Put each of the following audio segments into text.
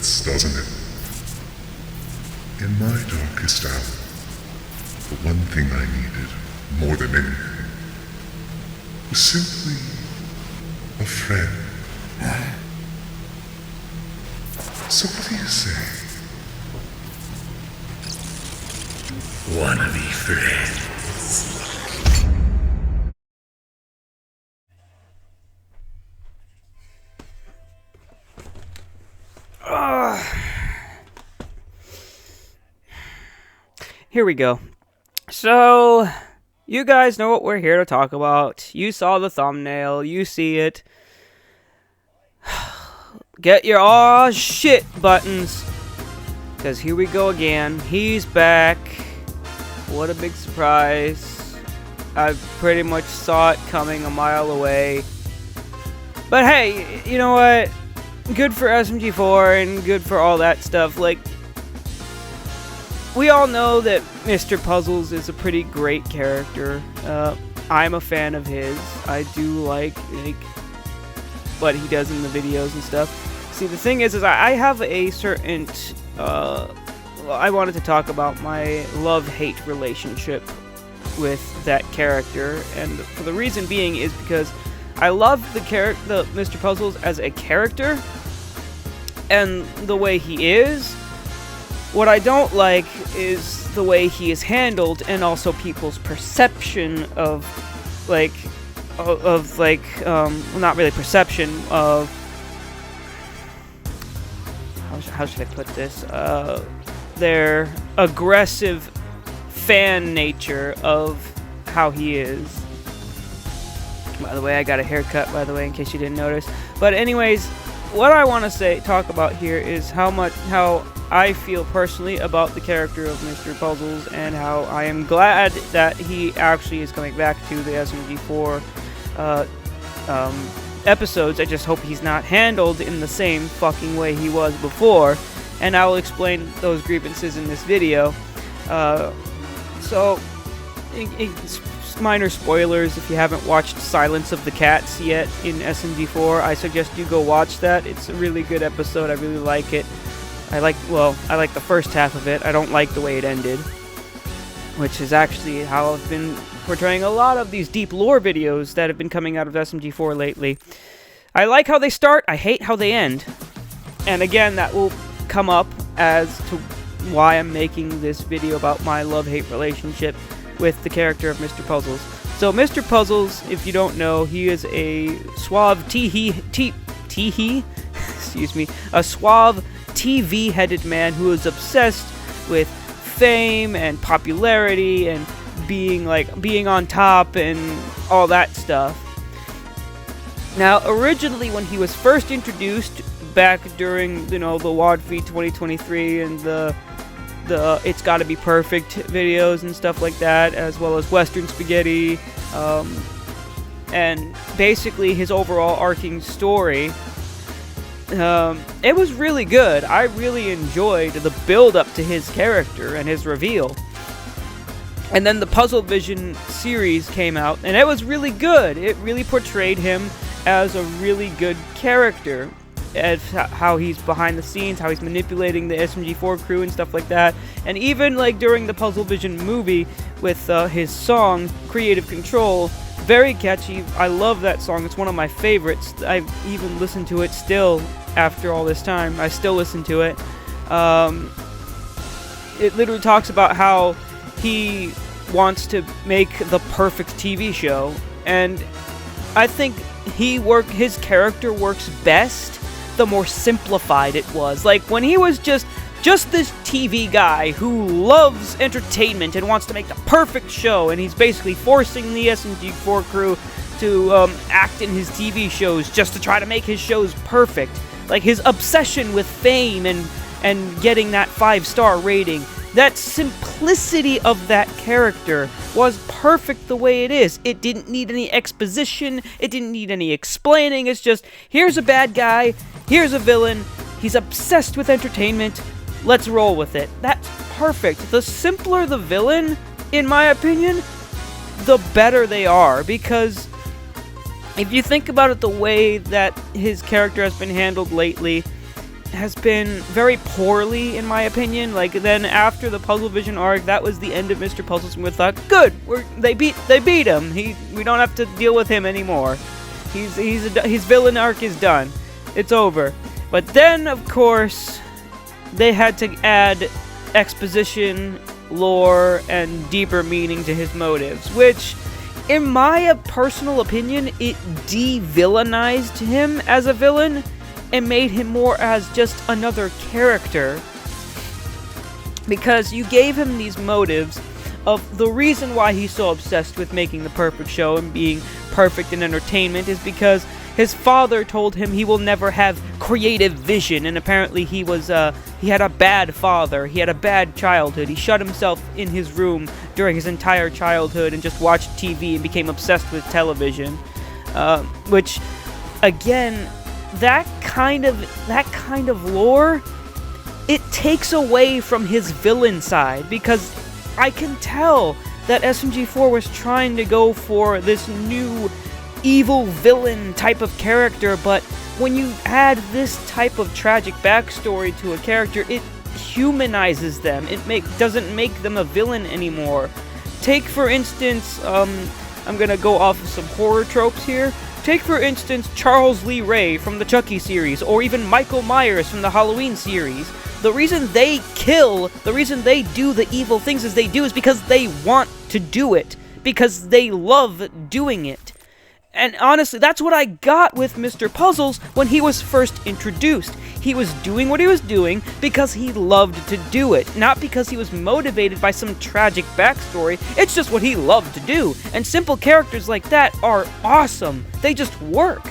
hurts, doesn't it? In my darkest hour, the one thing I needed, more than anything, was simply a friend. So what do you say? Wanna be friends? Here we go. So, you guys know what we're here to talk about. You saw the thumbnail. You see it. Get your aw shit buttons. Because here we go again. He's back. What a big surprise. I pretty much saw it coming a mile away. But hey, you know what? Good for SMG4 and good for all that stuff. Like, we all know that Mr. Puzzles is a pretty great character. I'm a fan of his. I do like what he does in the videos and stuff. See, the thing is I have a certain... I wanted to talk about my love-hate relationship with that character. And for the reason being is because I love the Mr. Puzzles as a character and the way he is. What I don't like is the way he is handled, and also people's perception of, not really perception of, how should I put this? Their aggressive fan nature of how he is. By the way, I got a haircut, by the way, in case you didn't notice. But anyways, what I want to talk about here is how I feel personally about the character of Mr. Puzzles, and how I am glad that he actually is coming back to the SMG4 episodes. I just hope he's not handled in the same fucking way he was before, and I will explain those grievances in this video. So, minor spoilers if you haven't watched Silence of the Cats yet in SMG4. I suggest you go watch that. It's a really good episode. I really like it. I like the first half of it. I don't like the way it ended, which is actually how I've been portraying a lot of these deep lore videos that have been coming out of SMG4 lately. I like how they start, I hate how they end. And again, that will come up as to why I'm making this video about my love-hate relationship with the character of Mr. Puzzles. So Mr. Puzzles, if you don't know, he is a suave a suave TV-headed man who is obsessed with fame and popularity and being on top and all that stuff. Now, originally when he was first introduced back during, the WODFeed 2023 and the It's Gotta Be Perfect videos and stuff like that, as well as Western Spaghetti, and basically his overall arcing story, it was really good. I really enjoyed the build-up to his character and his reveal. And then the Puzzle Vision series came out, and it was really good. It really portrayed him as a really good character, as how he's behind the scenes, how he's manipulating the SMG4 crew and stuff like that. And even during the Puzzle Vision movie with his song Creative Control, very catchy. I love that song. It's one of my favorites. I've even listened to it still after all this time. I still listen to it. It literally talks about how he wants to make the perfect TV show, and I think his character works best the more simplified it was. Like, when he was just this TV guy who loves entertainment and wants to make the perfect show, and he's basically forcing the SMG4 crew to act in his TV shows just to try to make his shows perfect. Like, his obsession with fame and getting that 5-star rating, that simplicity of that character was perfect the way it is. It didn't need any exposition, it didn't need any explaining. It's just, here's a bad guy, here's a villain, he's obsessed with entertainment, let's roll with it. That's perfect. The simpler the villain, in my opinion, the better they are, because if you think about it, the way that his character has been handled lately, has been very poorly, in my opinion. Like, then after the Puzzle Vision arc, that was the end of Mr. Puzzles, and we thought, good, they beat him. We don't have to deal with him anymore. His villain arc is done. It's over. But then, of course, they had to add exposition, lore, and deeper meaning to his motives, which, in my personal opinion, it de-villainized him as a villain and made him more as just another character, because you gave him these motives of the reason why he's so obsessed with making the perfect show and being perfect in entertainment is because his father told him he will never have creative vision, and apparently he had a bad father. He had a bad childhood. He shut himself in his room during his entire childhood and just watched TV and became obsessed with television. Which, again, that kind of lore, it takes away from his villain side, because I can tell that SMG4 was trying to go for this new evil villain type of character, but when you add this type of tragic backstory to a character, it humanizes them. It doesn't make them a villain anymore. Take, for instance, I'm gonna go off of some horror tropes here. Take, for instance, Charles Lee Ray from the Chucky series, or even Michael Myers from the Halloween series. The reason they kill, the reason they do the evil things as they do is because they want to do it. Because they love doing it. And honestly, that's what I got with Mr. Puzzles when he was first introduced. He was doing what he was doing because he loved to do it, not because he was motivated by some tragic backstory. It's just what he loved to do. And simple characters like that are awesome. They just work.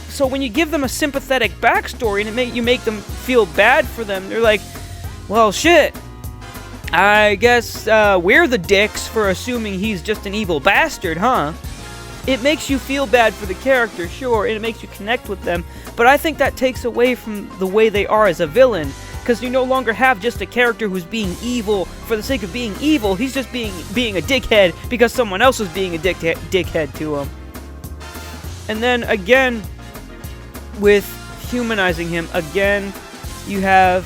So when you give them a sympathetic backstory and you make them feel bad for them, they're like, well, shit. I guess we're the dicks for assuming he's just an evil bastard, huh? It makes you feel bad for the character, sure, and it makes you connect with them, but I think that takes away from the way they are as a villain, because you no longer have just a character who's being evil for the sake of being evil. He's just being a dickhead because someone else was being a dickhead to him. And then, again, with humanizing him, again, you have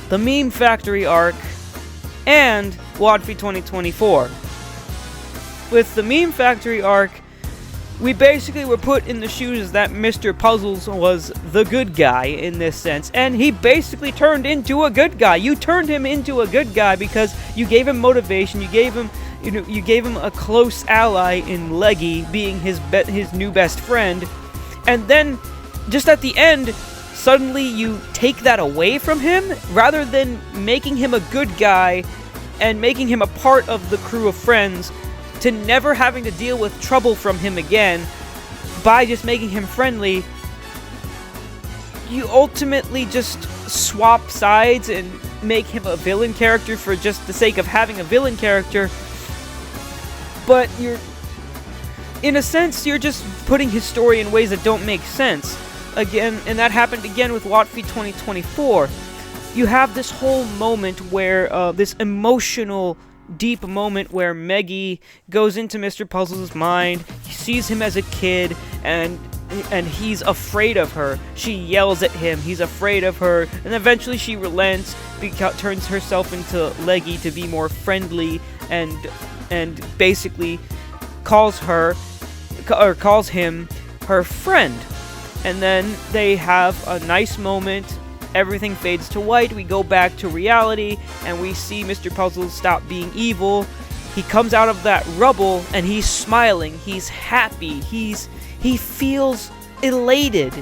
the Meme Factory arc and Wadfi 2024. With the Meme Factory arc, we basically were put in the shoes that Mr. Puzzles was the good guy in this sense, and he basically turned into a good guy. You turned him into a good guy because you gave him motivation, you gave him a close ally in Leggy being his new best friend, and then just at the end, suddenly you take that away from him rather than making him a good guy and making him a part of the crew of friends, to never having to deal with trouble from him again by just making him friendly. You ultimately just swap sides and make him a villain character for just the sake of having a villain character, but in a sense, you're just putting his story in ways that don't make sense. Again, and that happened again with Watfi 2024. You have this whole moment where, this emotional, deep moment where Meggy goes into Mr. Puzzles' mind. He sees him as a kid, and he's afraid of her. She yells at him. He's afraid of her, and eventually she relents, turns herself into Leggy to be more friendly, and basically calls him her friend. And then they have a nice moment. Everything fades to white, we go back to reality, and we see Mr. Puzzles stop being evil. He comes out of that rubble, and he's smiling, he's happy, he feels elated.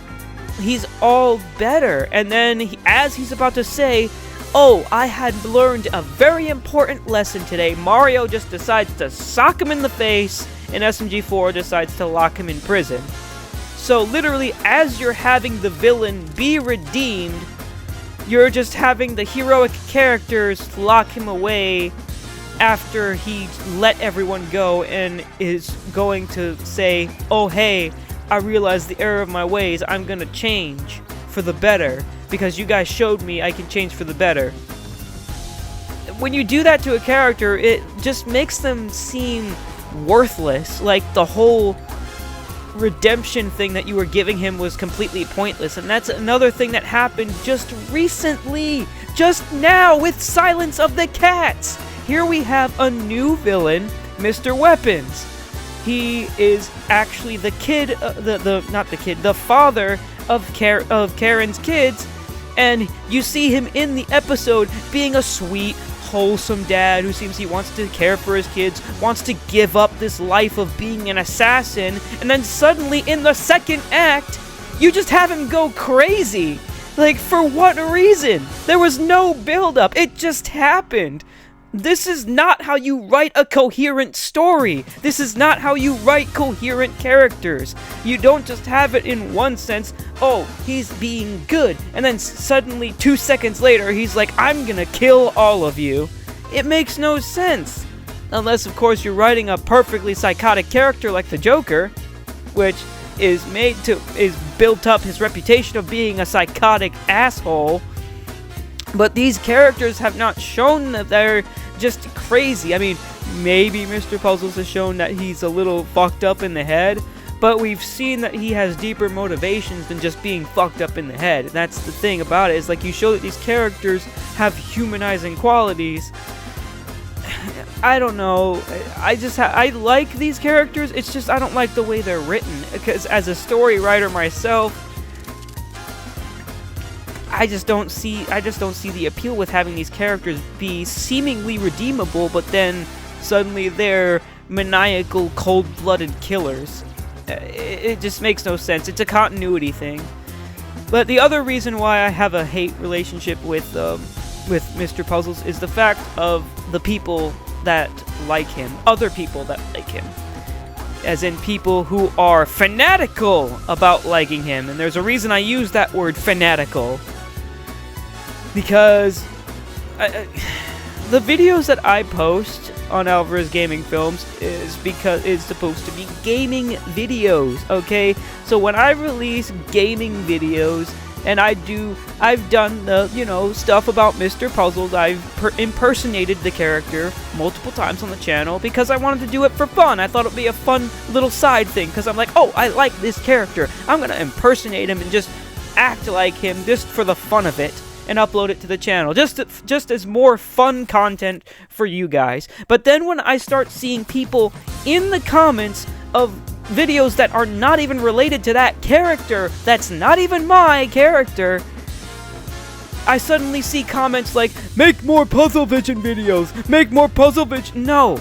He's all better. And then, as he's about to say, oh, I had learned a very important lesson today, Mario just decides to sock him in the face, and SMG4 decides to lock him in prison. So literally, as you're having the villain be redeemed, you're just having the heroic characters lock him away after he let everyone go and is going to say, oh hey, I realized the error of my ways, I'm gonna change for the better, because you guys showed me I can change for the better. When you do that to a character, it just makes them seem worthless. Like, the whole redemption thing that you were giving him was completely pointless, and that's another thing that happened just recently, just now, with Silence of the Cats. Here we have a new villain, Mr. Weapons. He is actually the kid, the father of Karen's kids, and you see him in the episode being a sweet, wholesome dad who seems he wants to care for his kids, wants to give up this life of being an assassin, and then suddenly in the second act, you just have him go crazy. Like, for what reason? There was no build-up, it just happened. This is not how you write a coherent story. This is not how you write coherent characters. You don't just have it in one sense, oh, he's being good, and then suddenly 2 seconds later, he's like, I'm gonna kill all of you. It makes no sense. Unless, of course, you're writing a perfectly psychotic character like the Joker, which is built up his reputation of being a psychotic asshole. But these characters have not shown that they're just crazy. I mean, maybe Mr. Puzzles has shown that he's a little fucked up in the head, but we've seen that he has deeper motivations than just being fucked up in the head. And that's the thing about it, is like you show that these characters have humanizing qualities. I don't know. I like these characters. It's just I don't like the way they're written, because as a story writer myself, I just don't see the appeal with having these characters be seemingly redeemable, but then suddenly they're maniacal, cold-blooded killers. It just makes no sense. It's a continuity thing. But the other reason why I have a hate relationship with Mr. Puzzles is the fact of the people that like him, other people that like him. As in people who are fanatical about liking him. And there's a reason I use that word, fanatical. Because the videos that I post on Alvarez Gaming Films is supposed to be gaming videos, okay? So when I release gaming videos, and I've done the, stuff about Mr. Puzzles, I've impersonated the character multiple times on the channel because I wanted to do it for fun. I thought it would be a fun little side thing, because I'm like, oh, I like this character. I'm gonna impersonate him and just act like him just for the fun of it, and upload it to the channel, just as more fun content for you guys. But then when I start seeing people in the comments of videos that are not even related to that character, that's not even my character, I suddenly see comments like, make more Puzzle Vision videos, make more Puzzle Vision. No,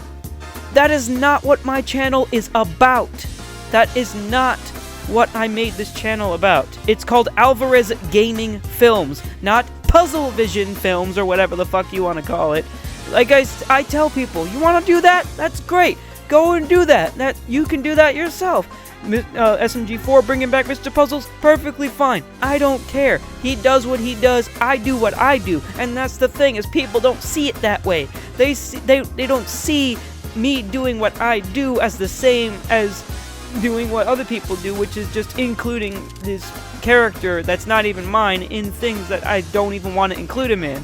that is not what my channel is about. That is not what I made this channel about. It's called Alvarez Gaming Films, not Puzzle Vision Films, or whatever the fuck you want to call it. Like I tell people, you want to do that? That's great. Go and do that. You can do that yourself. SMG4 bringing back Mr. Puzzles, perfectly fine. I don't care. He does what he does. I do what I do. And that's the thing, is people don't see it that way. They don't see me doing what I do as the same as doing what other people do, which is just including this character that's not even mine in things that I don't even want to include him in.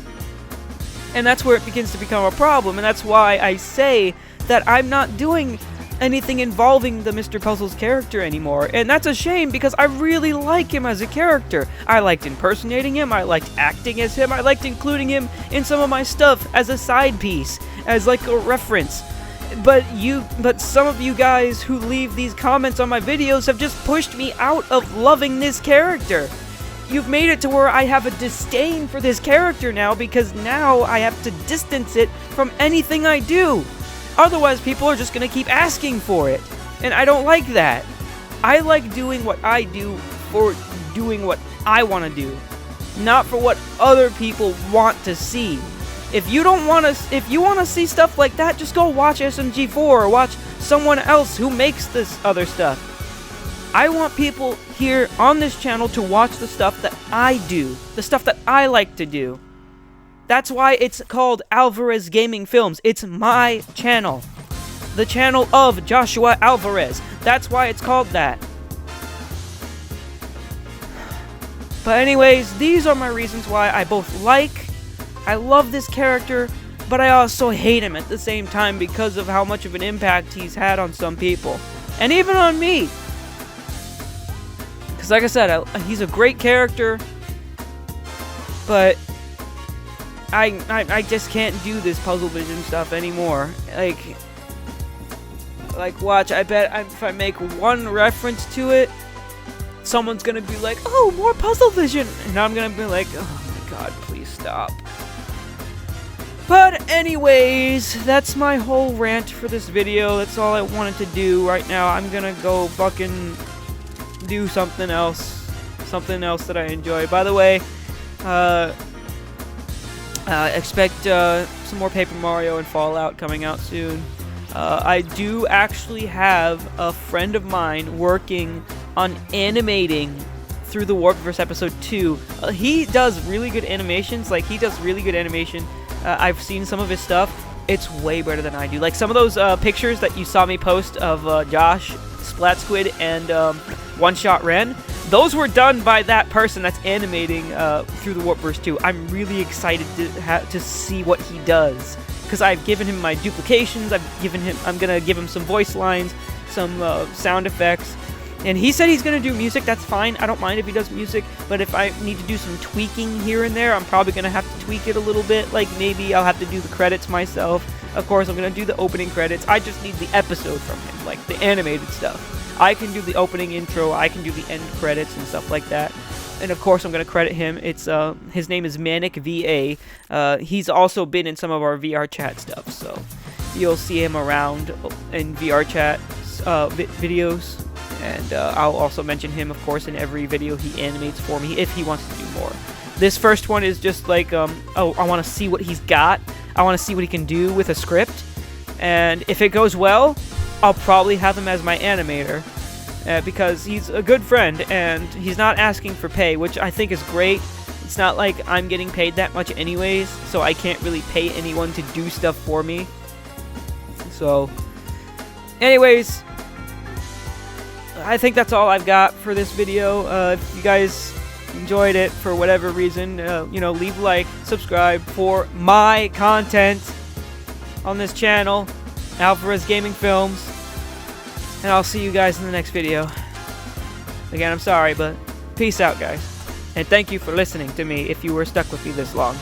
And that's where it begins to become a problem, and that's why I say that I'm not doing anything involving the Mr. Puzzles character anymore. And that's a shame, because I really like him as a character. I liked impersonating him, I liked acting as him, I liked including him in some of my stuff as a side piece, as like a reference. But some of you guys who leave these comments on my videos have just pushed me out of loving this character. You've made it to where I have a disdain for this character now, because now I have to distance it from anything I do. Otherwise, people are just gonna keep asking for it. And I don't like that. I like doing what I do for doing what I want to do, not for what other people want to see. If you want to see stuff like that, just go watch SMG4 or watch someone else who makes this other stuff. I want people here on this channel to watch the stuff that I do, the stuff that I like to do. That's why it's called Alvarez Gaming Films. It's my channel. The channel of Joshua Alvarez. That's why it's called that. But anyways, these are my reasons why I I love this character, but I also hate him at the same time because of how much of an impact he's had on some people. And even on me. Because like I said, he's a great character, but I just can't do this Puzzle Vision stuff anymore. Like watch, I bet if I make one reference to it, someone's gonna be like, oh, more Puzzle Vision, and I'm gonna be like, oh my god, please stop. But anyways, that's my whole rant for this video. That's all I wanted to do right now. I'm gonna go fucking do something else that I enjoy. By the way, expect some more Paper Mario and Fallout coming out soon. I do actually have a friend of mine working on animating Through the Warpverse Episode 2. He does really good animations. Like, he does really good animation. I've seen some of his stuff. It's way better than I do. Like, some of those pictures that you saw me post of Josh, Splat Squid, and One Shot Ren, those were done by that person that's animating Through the Warpverse 2. I'm really excited to see what he does, because I've given him my duplications. I'm gonna give him some voice lines, some sound effects. And he said he's going to do music. That's fine. I don't mind if he does music. But if I need to do some tweaking here and there, I'm probably going to have to tweak it a little bit. Like, maybe I'll have to do the credits myself. Of course, I'm going to do the opening credits. I just need the episode from him, like the animated stuff. I can do the opening intro. I can do the end credits and stuff like that. And of course, I'm going to credit him. It's his name is Manic VA. He's also been in some of our VR chat stuff. So you'll see him around in VR chat videos. And I'll also mention him, of course, in every video he animates for me, if he wants to do more. This first one is just like, I want to see what he's got. I want to see what he can do with a script. And if it goes well, I'll probably have him as my animator. Because he's a good friend, and he's not asking for pay, which I think is great. It's not like I'm getting paid that much anyways, so I can't really pay anyone to do stuff for me. So, anyways, I think that's all I've got for this video. If you guys enjoyed it for whatever reason, leave a like, subscribe for my content on this channel, Alvarez Gaming Films, and I'll see you guys in the next video. Again, I'm sorry, but peace out, guys. And thank you for listening to me if you were stuck with me this long.